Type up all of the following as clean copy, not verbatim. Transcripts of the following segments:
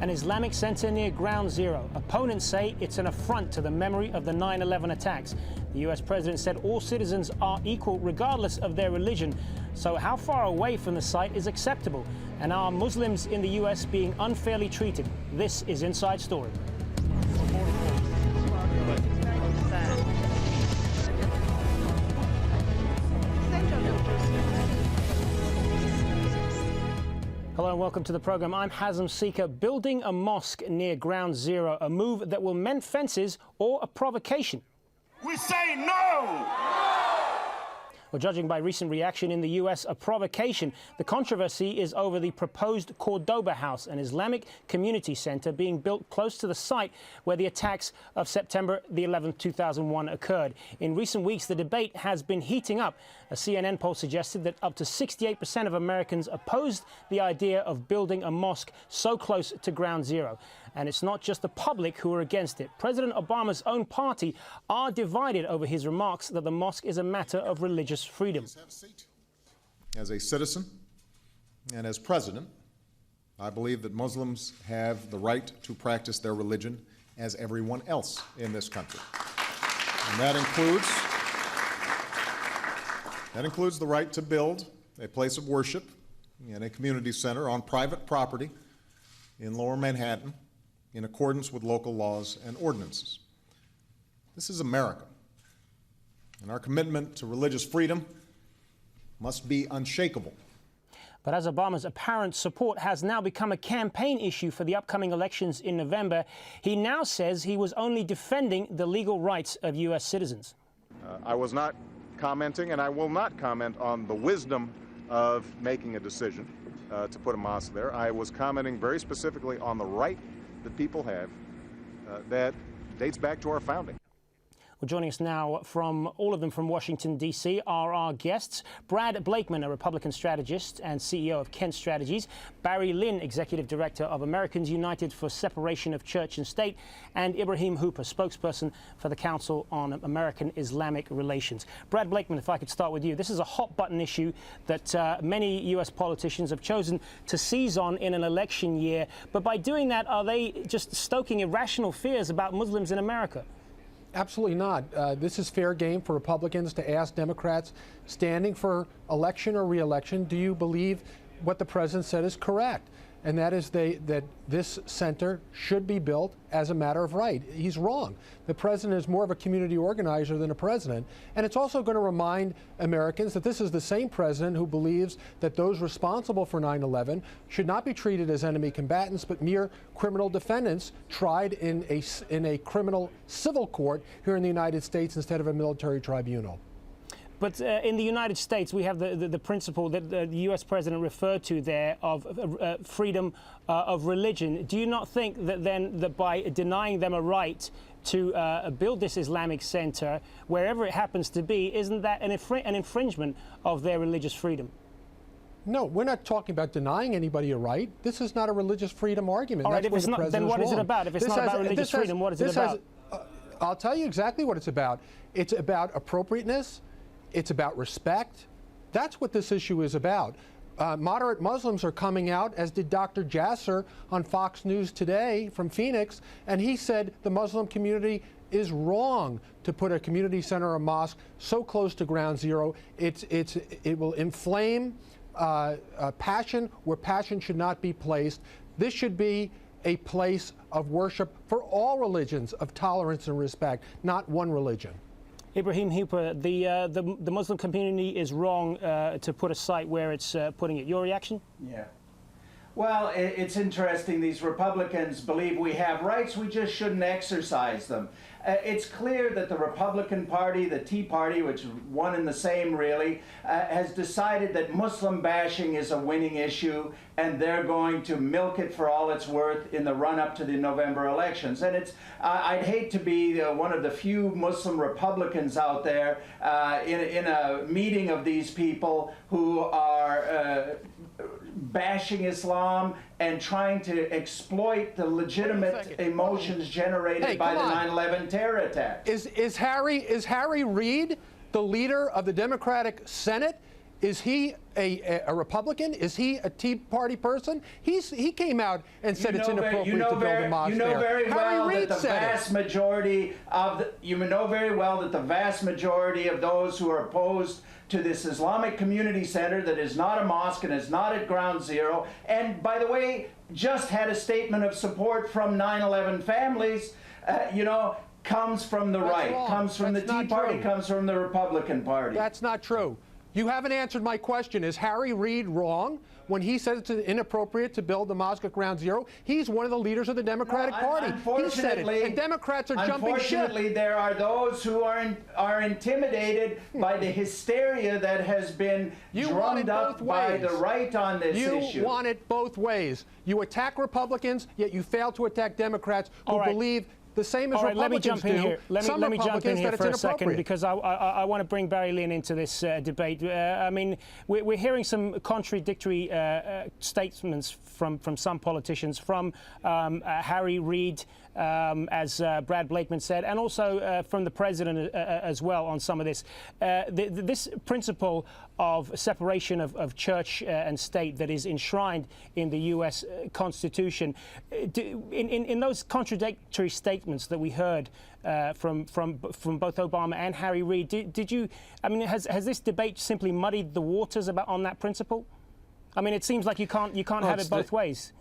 An Islamic center near Ground Zero. Opponents say it's an affront to the memory of the 9/11 attacks. The U.S. president said all citizens are equal regardless of their religion. So how far away from the site is acceptable? And are Muslims in the U.S. being unfairly treated? This is Inside Story. Hello and welcome to the program. I'm Hazem Seeker. Building a mosque near Ground Zero, a move that will mend fences or a provocation? We say no! Well, judging by recent reaction in the U.S., a provocation. The controversy is over the proposed Cordoba House, an Islamic community center being built close to the site where the attacks of September the 11th, 2001 occurred. In recent weeks, the debate has been heating up. A CNN poll suggested that up to 68% of Americans opposed the idea of building a mosque so close to Ground Zero. And it's not just the public who are against it. President Obama's own party are divided over his remarks that the mosque is a matter of religious freedom. As a citizen and as president, I believe that Muslims have the right to practice their religion as everyone else in this country. And that includes the right to build a place of worship in a community center on private property in Lower Manhattan in accordance with local laws and ordinances. This is America, and our commitment to religious freedom must be unshakable. But as Obama's apparent support has now become a campaign issue for the upcoming elections in November, he now says he was only defending the legal rights of U.S. citizens. I was not commenting, and I will not comment on the wisdom of making a decision to put a mosque there. I was commenting very specifically on the right that people have that dates back to our founding. Well, joining us now from all of them from Washington, D.C. are our guests. Brad Blakeman, a Republican strategist and CEO of Kent Strategies. Barry Lynn, Executive Director of Americans United for Separation of Church and State. And Ibrahim Hooper, spokesperson for the Council on American Islamic Relations. Brad Blakeman, if I could start with you. This is a hot-button issue that many U.S. politicians have chosen to seize on in an election year. But by doing that, are they just stoking irrational fears about Muslims in America? Absolutely not. This is fair game for Republicans to ask Democrats standing for election or re-election, do you believe what the president said is correct? And that is that this center should be built as a matter of right. He's wrong. The president is more of a community organizer than a president. And it's also going to remind Americans that this is the same president who believes that those responsible for 9/11 should not be treated as enemy combatants, but mere criminal defendants tried in a criminal civil court here in the United States instead of a military tribunal. But in the United States, we have the principle that the U.S. president referred to there of freedom of religion. Do you not think that then that by denying them a right to build this Islamic center, wherever it happens to be, isn't that an infringement of their religious freedom? No, we're not talking about denying anybody a right. This is not a religious freedom argument. All right, if it's not, then what is it about? If it's not about religious freedom, what is it about? I'll tell you exactly what it's about. It's about appropriateness. It's about respect. That's what this issue is about. Moderate Muslims are coming out, as did Dr. Jasser on Fox News today from Phoenix, and he said the Muslim community is wrong to put a community center or a mosque so close to Ground Zero. It will inflame passion where passion should not be placed. This should be a place of worship for all religions, of tolerance and respect, not one religion. Ibrahim Hooper, the Muslim community is wrong to put a site where it's putting it. Your reaction? Yeah. Well, it's interesting. These Republicans believe we have rights, we just shouldn't exercise them. It's clear that the Republican Party, the Tea Party, which is one and the same really, has decided that Muslim bashing is a winning issue, and they're going to milk it for all it's worth in the run-up to the November elections. And I'd hate to be one of the few Muslim Republicans out there in a meeting of these people who are bashing Islam and trying to exploit the legitimate emotions generated by the 9/11 terror attack. Is Harry Reid, the leader of the Democratic Senate, Is he a Republican? Is he a Tea Party person? He came out and said it's inappropriate to build a mosque there. You know very well that the vast it. majority of you know very well that the vast majority of those who are opposed to this Islamic community center that is not a mosque and is not at ground zero, and by the way, just had a statement of support from 9/11 families, comes from the right, comes from the Tea Party, comes from the Republican Party. That's not true. You haven't answered my question. Is Harry Reid wrong when he says it's inappropriate to build the mosque at ground zero? He's one of the leaders of the Democratic Party. He said it, and Democrats are jumping ship. Unfortunately, there are those who are intimidated by the hysteria that has been drummed up by the right on this issue. You want it both ways. You attack Republicans, yet you fail to attack Democrats who believe the same as Republicans let me jump in here. Let me jump in here for a second, because I want to bring Barry Lynn into this debate. I mean, we're hearing some contradictory statements from some politicians, from Harry Reid, as Brad Blakeman said, and also from the president as well on some of this. This principle of separation of church and state that is enshrined in the U.S. Constitution, in those contradictory statements that we heard from both Obama and Harry Reid, did you? I mean, has this debate simply muddied the waters on that principle? I mean, it seems like you can't have it both ways.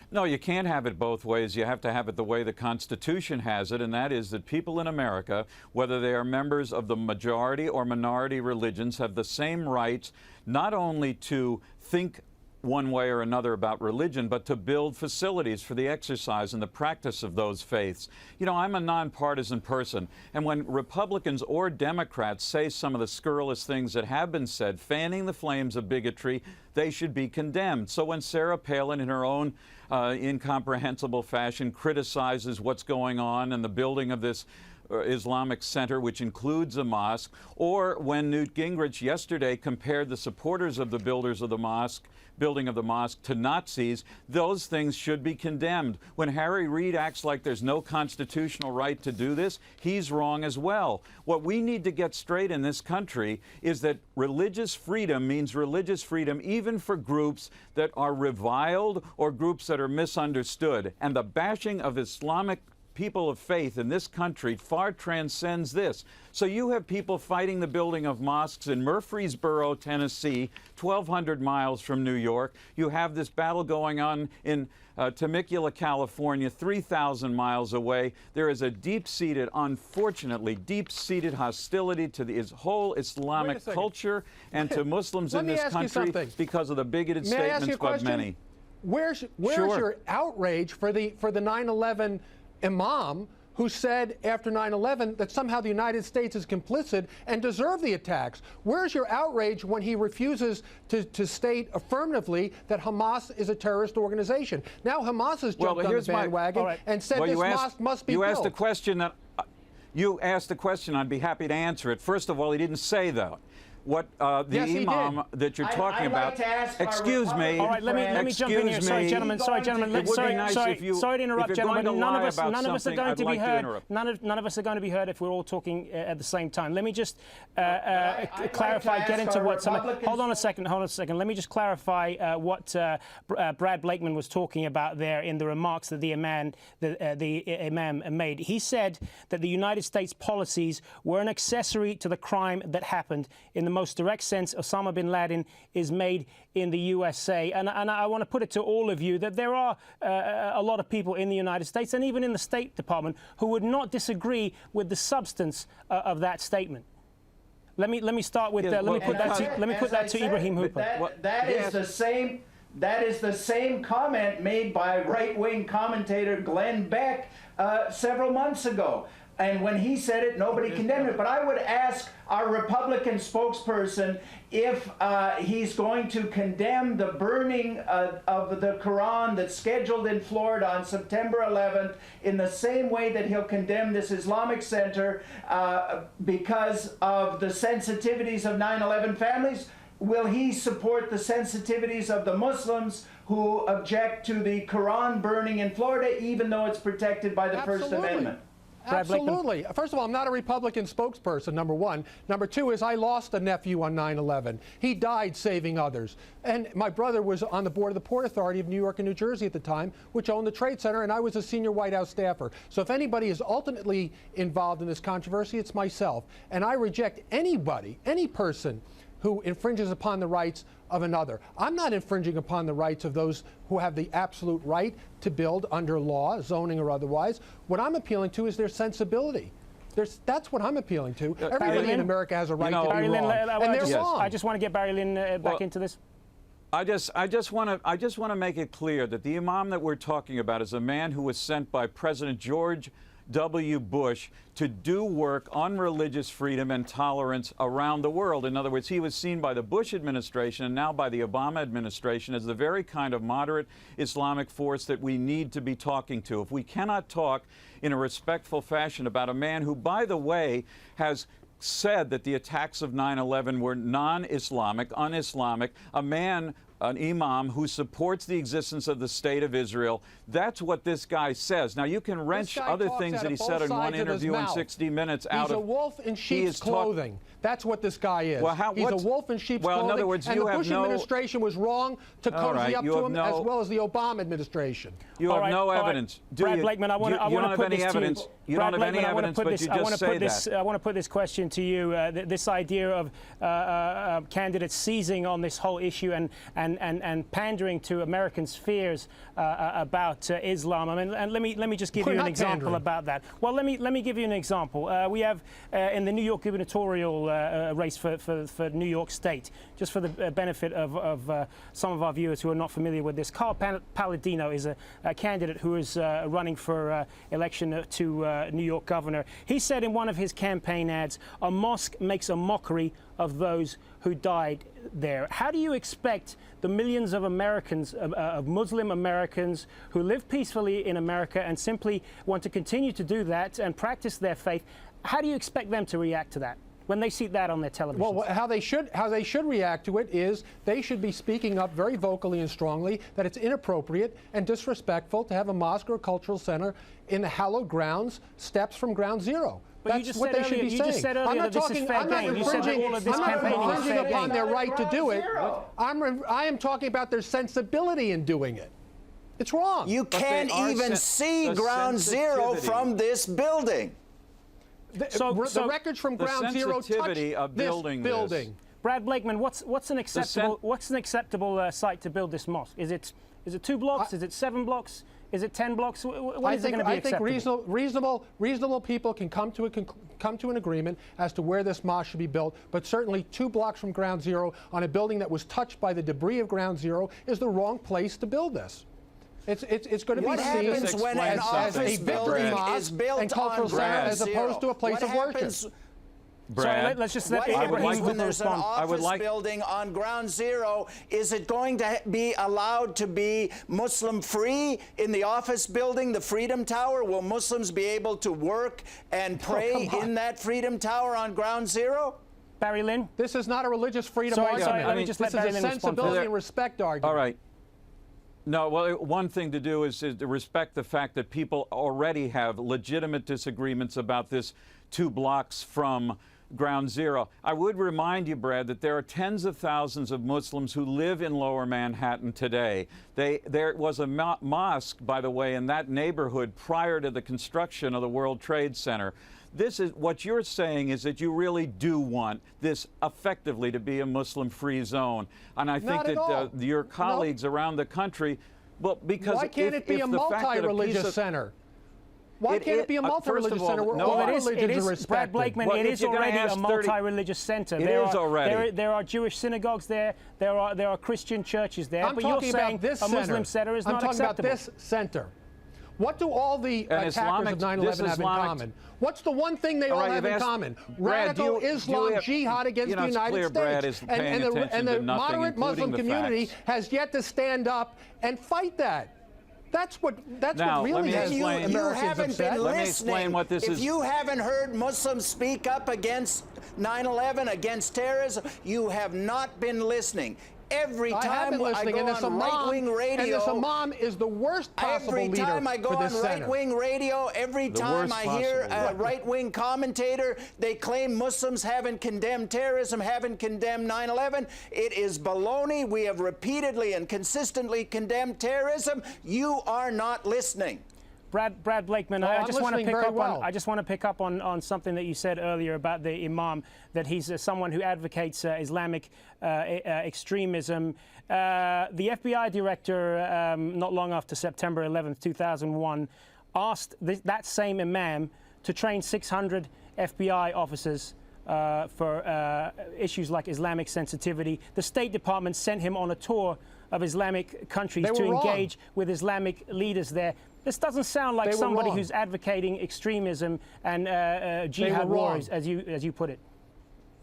No, you can't have it both ways. You have to have it the way the Constitution has it, and that is that people in America, whether they are members of the majority or minority religions, have the same rights not only to think one way or another about religion, but to build facilities for the exercise and the practice of those faiths. You know, I'm a nonpartisan person, and when Republicans or Democrats say some of the scurrilous things that have been said, fanning the flames of bigotry, they should be condemned. So when Sarah Palin, in her own incomprehensible fashion, criticizes what's going on and the building of this Islamic center, which includes a mosque, or when Newt Gingrich yesterday compared the supporters of the builders of the mosque, building of the mosque, to Nazis, those things should be condemned. When Harry Reid acts like there's no constitutional right to do this, he's wrong as well. What we need to get straight in this country is that religious freedom means religious freedom even for groups that are reviled or groups that are misunderstood. And the bashing of Islamic people of faith in this country far transcends this. So you have people fighting the building of mosques in Murfreesboro, Tennessee, 1,200 miles from New York. You have this battle going on in Temecula, California, 3,000 miles away. There is a deep-seated, unfortunately, deep-seated hostility to the whole Islamic culture and to Muslims in this country because of the bigoted statements by many. Where's your outrage for the 9/11 imam who said after 9/11 that somehow the United States is complicit and deserved the attacks? Where's your outrage when he refuses to state affirmatively that Hamas is a terrorist organization? Now Hamas has jumped on the bandwagon and said this mosque must be built. You asked a question, I'd be happy to answer it. First of all, he didn't say that. What the imam that you're talking about? Excuse me. All right, let me jump in here. Sorry, gentlemen. Sorry to interrupt, gentlemen. None of us are going to be heard. None of us are going to be heard if we're all talking at the same time. Let me just clarify. Get into what some. Hold on a second. Let me just clarify what Brad Blakeman was talking about there in the remarks that the imam made. He said that the United States policies were an accessory to the crime that happened. In the most direct sense, Osama bin Laden is made in the USA. And I want to put it to all of you that there are a lot of people in the United States and even in the State Department who would not disagree with the substance of that statement. Let me start with let me put that to Ibrahim Hooper. That is the same comment made by right-wing commentator Glenn Beck several months ago. And when he said it, nobody condemned it. But I would ask our Republican spokesperson if he's going to condemn the burning of the Quran that's scheduled in Florida on September 11th in the same way that he'll condemn this Islamic center because of the sensitivities of 9/11 families. Will he support the sensitivities of the Muslims who object to the Quran burning in Florida, even though it's protected by the First Amendment? Brad Blakeman? Absolutely. First of all, I'm not a Republican spokesperson, number one. Number two is I lost a nephew on 9/11. He died saving others. And my brother was on the board of the Port Authority of New York and New Jersey at the time, which owned the Trade Center, and I was a senior White House staffer. So if anybody is ultimately involved in this controversy, it's myself. And I reject anybody, any person who infringes upon the rights of another. I'm not infringing upon the rights of those who have the absolute right to build under law, zoning or otherwise. What I'm appealing to is their sensibility. That's what I'm appealing to. Everybody in America has a right to be Barry wrong, Lynn, and they're wrong. I just want to get Barry Lynn back into this. I just want to make it clear that the imam that we're talking about is a man who was sent by President George W. Bush to do work on religious freedom and tolerance around the world. In other words, he was seen by the Bush administration and now by the Obama administration as the very kind of moderate Islamic force that we need to be talking to. If we cannot talk in a respectful fashion about a man who, by the way, has said that the attacks of 9/11 were non-Islamic, un-Islamic, a man, an imam who supports the existence of the State of Israel. That's what this guy says. Now, you can wrench other things that he said in one interview in 60 Minutes out of... He's a wolf in sheep's clothing. That's what this guy is. Well, he's a wolf in sheep's clothing. In other words, and the Bush administration was wrong to cozy up to him, as well as the Obama administration. You have no evidence. Brad Blakeman, I want to put this to you. You don't have any evidence, but you just say that. I want to put this question to you. This idea of candidates seizing on this whole issue and pandering to Americans' fears about Islam. I mean, and let me just give you an example about that. Well, let me give you an example. We have in the New York gubernatorial race for New York State, just for the benefit of some of our viewers who are not familiar with this. Carl Palladino is a candidate who is running for election to New York governor. He said in one of his campaign ads, "A mosque makes a mockery of those who died there." How do you expect the millions of Americans, of Muslim Americans who live peacefully in America and simply want to continue to do that and practice their faith, how do you expect them to react to that when they see that on their television? Well, how they should react to it is they should be speaking up very vocally and strongly that it's inappropriate and disrespectful to have a mosque or a cultural center in the hallowed grounds, steps from ground zero. That's what they should be saying. You just said earlier that this is fair game. You said that all of this campaigning is fair game. upon their right to do it. I am talking about their sensibility in doing it. It's wrong. You can't even see ground zero from this building. The records from ground zero touch of this building. Brad Blakeman, what's an acceptable site to build this mosque? Is it 2 blocks? Is it 7 blocks? Is it 10 blocks? What is it going to be acceptable? I think reasonable people can come to an agreement as to where this mosque should be built, but certainly 2 blocks from ground zero on a building that was touched by the debris of ground zero is the wrong place to build this. It's going to be seen happens when an office building is built on ground as opposed to a place of worship? Brad, so let's just let Abraham when there's an office building on ground zero, is it going to be allowed to be Muslim free in the office building, the Freedom Tower? Will Muslims be able to work and pray in that Freedom Tower on ground zero? Barry Lynn? This is not a religious freedom argument. Let me just let Barry Lynn respond. This is a sensibility and respect argument. All right. No, well, one thing to do is to respect the fact that people already have legitimate disagreements about this 2 blocks from ground zero. I would remind you, Brad, that there are tens of thousands of Muslims who live in Lower Manhattan today. There was a mosque, by the way, in that neighborhood prior to the construction of the World Trade Center. This is what you're saying is that you really do want this effectively to be a Muslim-free zone, and I think that your colleagues around the country, well, because why can't it be a multi-religious center? Why can't it be a multi-religious center where all religions are respected? Brad Blakeman, it is already a multi-religious center. There are Jewish synagogues there. There are Christian churches there. But you're saying a Muslim center is not acceptable. I'm talking about this center. What do all the attackers of 9/11 have in common? What's the one thing they all have in common? Radical Islam jihad against the United States. And the moderate Muslim community has yet to stand up and fight that. That's what really has Americans upset. Let me explain what this is. If you haven't heard Muslims speak up against 9/11, against terrorism, you have not been listening. Every I have time been I listening, go and this on right-wing radio, and this imam is the worst possible every leader time I go for on this center. right-wing radio, every time I hear a right-wing commentator, they claim Muslims haven't condemned terrorism, haven't condemned 9/11. It is baloney. We have repeatedly and consistently condemned terrorism. You are not listening. Brad Blakeman, No, I I'm just want to listening pick very up well. on. I just want to pick up on something that you said earlier about the imam, that he's someone who advocates Islamic extremism. The FBI director, not long after September 11th, 2001, asked that same imam to train 600 FBI officers for issues like Islamic sensitivity. The State Department sent him on a tour of Islamic countries to engage with Islamic leaders there. This doesn't sound like somebody who's advocating extremism and jihad wars, as you put it.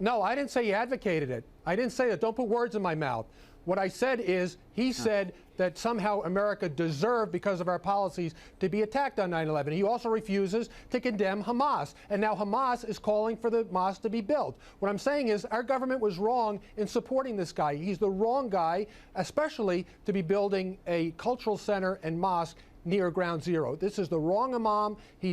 No, I didn't say he advocated it. I didn't say that. Don't put words in my mouth. What I said is he said that somehow America deserved, because of our policies, to be attacked on 9/11. He also refuses to condemn Hamas. And now Hamas is calling for the mosque to be built. What I'm saying is our government was wrong in supporting this guy. He's the wrong guy, especially to be building a cultural center and mosque near Ground Zero. This is the wrong imam. He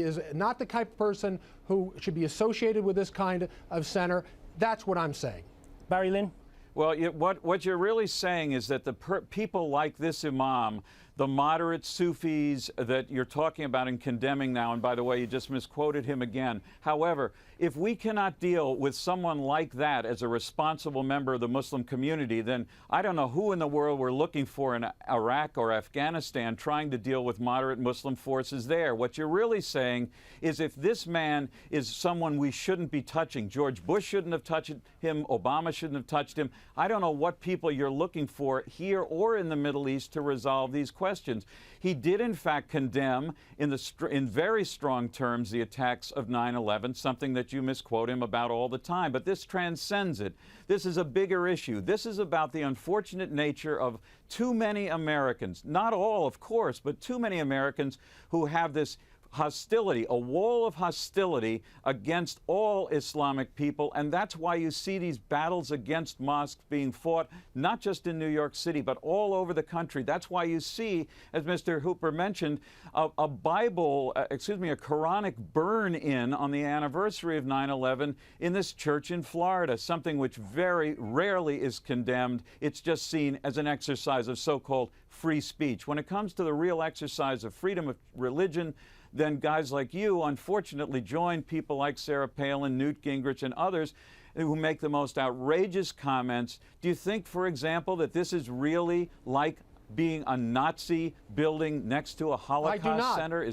is not the type of person who should be associated with this kind of center. That's what I'm saying. Barry Lynn? Well, what you're really saying is that the people like this imam, the moderate Sufis that you're talking about and condemning now, and by the way, you just misquoted him again. However, if we cannot deal with someone like that as a responsible member of the Muslim community, then I don't know who in the world we're looking for in Iraq or Afghanistan trying to deal with moderate Muslim forces there. What you're really saying is if this man is someone we shouldn't be touching, George Bush shouldn't have touched him, Obama shouldn't have touched him, I don't know what people you're looking for here or in the Middle East to resolve these questions. He did, in fact, condemn in very strong terms the attacks of 9/11, something that you misquote him about all the time. But this transcends it. This is a bigger issue. This is about the unfortunate nature of too many Americans, not all, of course, but too many Americans who have this hostility, a wall of hostility against all Islamic people, and that's why you see these battles against mosques being fought, not just in New York City, but all over the country. That's why you see, as Mr. Hooper mentioned, a Quranic burn-in on the anniversary of 9/11 in this church in Florida, something which very rarely is condemned. It's just seen as an exercise of so-called free speech. When it comes to the real exercise of freedom of religion, then guys like you, unfortunately, join people like Sarah Palin, Newt Gingrich, and others who make the most outrageous comments. Do you think, for example, that this is really like being a Nazi building next to a Holocaust center?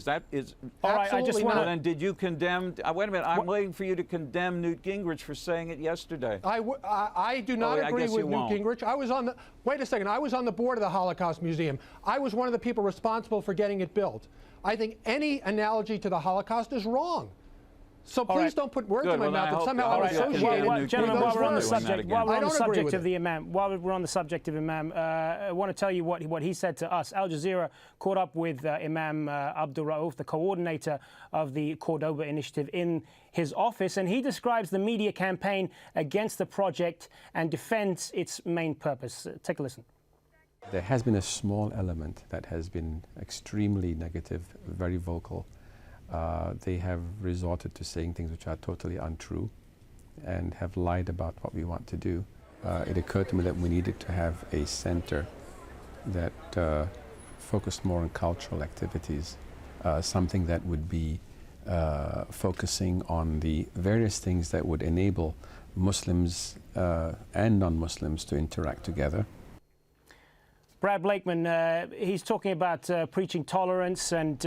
All right, I just want to... Then did you condemn... wait a minute, I'm waiting for you to condemn Newt Gingrich for saying it yesterday. I do not agree with Newt Gingrich. I was on the... Wait a second. I was on the board of the Holocaust Museum. I was one of the people responsible for getting it built. I think any analogy to the Holocaust is wrong. So please don't put words in my mouth that somehow I'm associated. Gentlemen, while we're on the subject, of the imam, I want to tell you what he said to us. Al Jazeera caught up with Imam Abdul Rauf, the coordinator of the Cordoba initiative, in his office, and he describes the media campaign against the project and defends its main purpose. Take a listen. There has been a small element that has been extremely negative, very vocal. They have resorted to saying things which are totally untrue and have lied about what we want to do. It occurred to me that we needed to have a center that focused more on cultural activities, something that would be focusing on the various things that would enable Muslims and non-Muslims to interact together. Brad Blakeman, he's talking about preaching tolerance and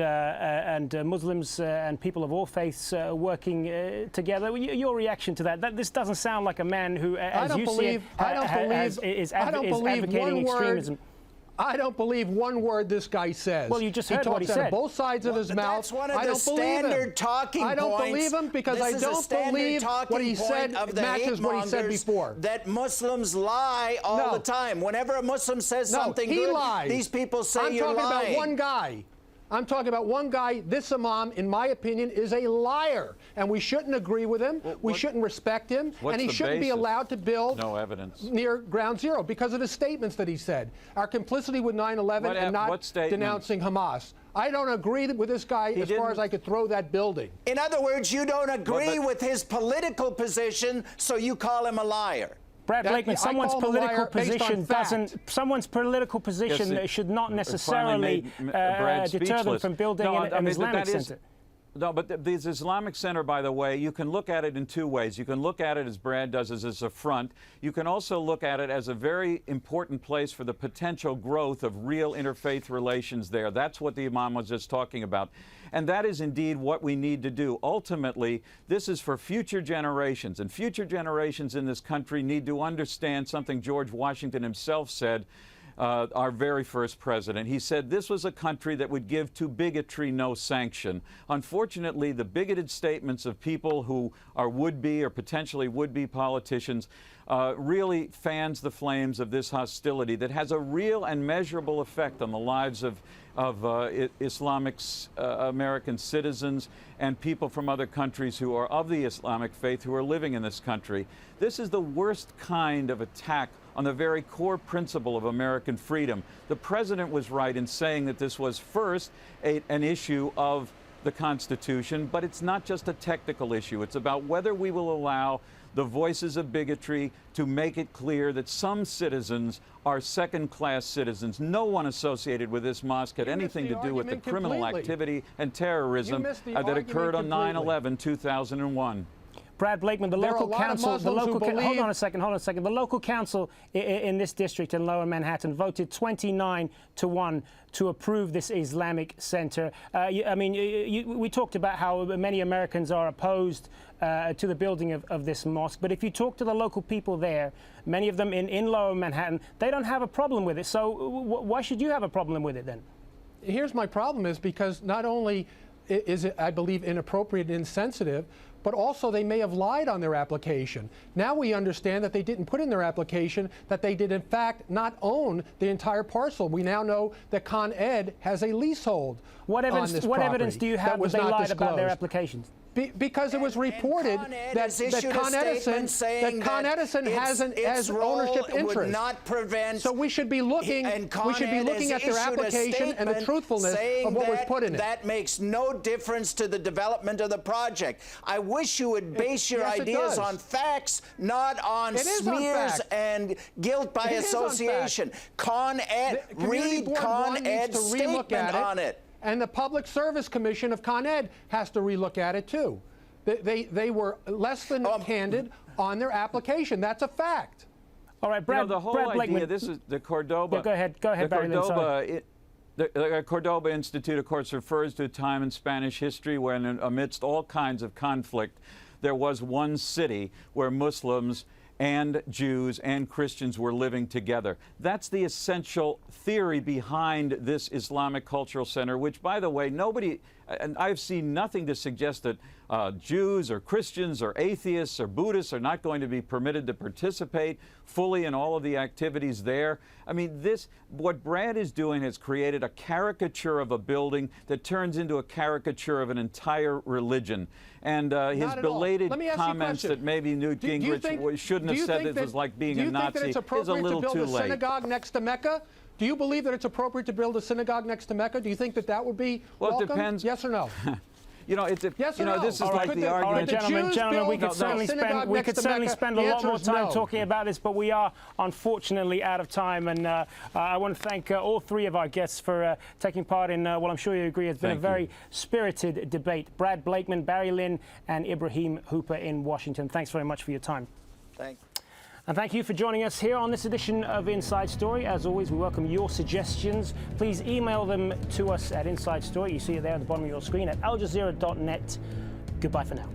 Muslims and people of all faiths working together. Your reaction to that? This doesn't sound like a man who, as you see it, is advocating extremism. I don't believe one word this guy says. Well, you just heard what he said. He talks out of both sides of his mouth. That's one of the standard talking points. I don't believe him because I don't believe what he said matches what he said before. That Muslims lie all the time. Whenever a Muslim says something good, these people say you're lying. I'm talking about one guy. I'm talking about one guy. This imam, in my opinion, is a liar, and we shouldn't agree with him. We shouldn't respect him, and he shouldn't be allowed to build near Ground Zero because of the statements that he said. Our complicity with 9/11 and not denouncing Hamas. I don't agree with this guy as far as I could throw that building. In other words, you don't agree with his political position, so you call him a liar. Brad Blakeman, someone's political position should not necessarily deter them from building an Islamic center. No, but this Islamic center, by the way, you can look at it in two ways. You can look at it, as Brad does, as a front. You can also look at it as a very important place for the potential growth of real interfaith relations there. That's what the Imam was just talking about. And that is indeed what we need to do. Ultimately, this is for future generations. And future generations in this country need to understand something George Washington himself said, our very first president. He said this was a country that would give to bigotry no sanction. Unfortunately, the bigoted statements of people who are would-be or potentially would-be politicians really fans the flames of this hostility that has a real and measurable effect on the lives of Islamic American citizens and people from other countries who are of the Islamic faith who are living in this country. This is the worst kind of attack on the very core principle of American freedom. The president was right in saying that this was first an issue of the Constitution, but it's not just a technical issue. It's about whether we will allow the voices of bigotry to make it clear that some citizens are second-class citizens. No one associated with this mosque had anything to do with the criminal activity and terrorism that occurred on 9/11, 2001. Brad Blakeman, the local council, hold on a second. The local council in this district in Lower Manhattan voted 29-1 to approve this Islamic center. We talked about how many Americans are opposed to the building of this mosque, but if you talk to the local people there, many of them in Lower Manhattan, they don't have a problem with it. So why should you have a problem with it then? Here's my problem is because not only is it, I believe, inappropriate and insensitive, but also they may have lied on their application. Now we understand that they didn't put in their application that they did in fact not own the entire parcel. We now know that Con Ed has a leasehold. What evidence do you have that they lied about their applications? Because it was reported that Con Edison has ownership interest. Not prevent, so we should be looking. We should be looking at their application and the truthfulness of what was put in it. That makes no difference to the development of the project. I wish you would base your ideas on facts, not on smears and guilt by association. Con Ed, read Con Ed's statement on it. And the Public Service Commission of Con Ed has to relook at it too. They were less than candid on their application. That's a fact. All right, Brad. The whole idea. This is the Cordoba. Yeah, go ahead, Barry. The Cordoba Institute, of course, refers to a time in Spanish history when, amidst all kinds of conflict, there was one city where Muslims and Jews and Christians were living together. That's the essential theory behind this Islamic Cultural Center, which, by the way, and I've seen nothing to suggest that Jews or Christians or atheists or Buddhists are not going to be permitted to participate fully in all of the activities there. I mean, what Brad is doing has created a caricature of a building that turns into a caricature of an entire religion. And his belated comments that maybe Newt Gingrich shouldn't have said it was like being a Nazi is a little too late. Do you think that it's appropriate to build a synagogue next to Mecca? Do you believe that it's appropriate to build a synagogue next to Mecca? Do you think that would be welcome? Well, it depends. Yes or no? Yes or no? This is like the argument. All right, gentlemen, we could certainly spend a lot more time talking about this, but we are unfortunately out of time. And I want to thank all three of our guests for taking part in what I'm sure you agree has been a very spirited debate. Brad Blakeman, Barry Lynn, and Ibrahim Hooper in Washington. Thanks very much for your time. Thanks. And thank you for joining us here on this edition of Inside Story. As always, we welcome your suggestions. Please email them to us at Inside Story. You see it there at the bottom of your screen at aljazeera.net. Goodbye for now.